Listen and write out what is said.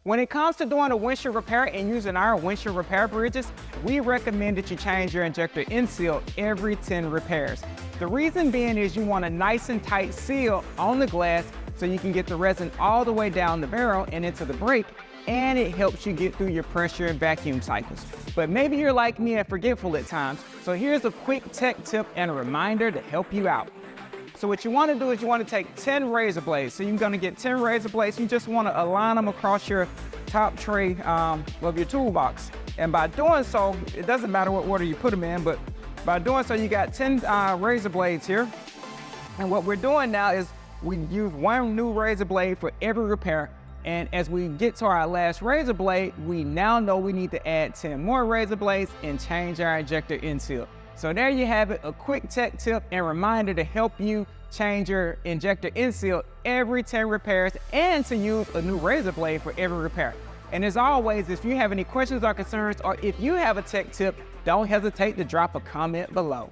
When it comes to doing a windshield repair and using our windshield repair bridges, we recommend that you change your injector end seal every 10 repairs. The reason being is you want a nice and tight seal on the glass so you can get the resin all the way down the barrel and into the brake, and it helps you get through your pressure and vacuum cycles. But maybe you're like me and forgetful at times, so here's a quick tech tip and a reminder to help you out. So what you want to do is you want to take 10 razor blades. So you're going to get 10 razor blades. You just want to align them across your top tray of your toolbox. And by doing so, it doesn't matter what order you put them in, but by doing so, you got 10 razor blades here. And what we're doing now is we use one new razor blade for every repair. And as we get to our last razor blade, we now know we need to add 10 more razor blades and change our injector end seal. So there you have it, a quick tech tip and reminder to help you change your injector end seal every 10 repairs and to use a new razor blade for every repair. And as always, if you have any questions or concerns, or if you have a tech tip, don't hesitate to drop a comment below.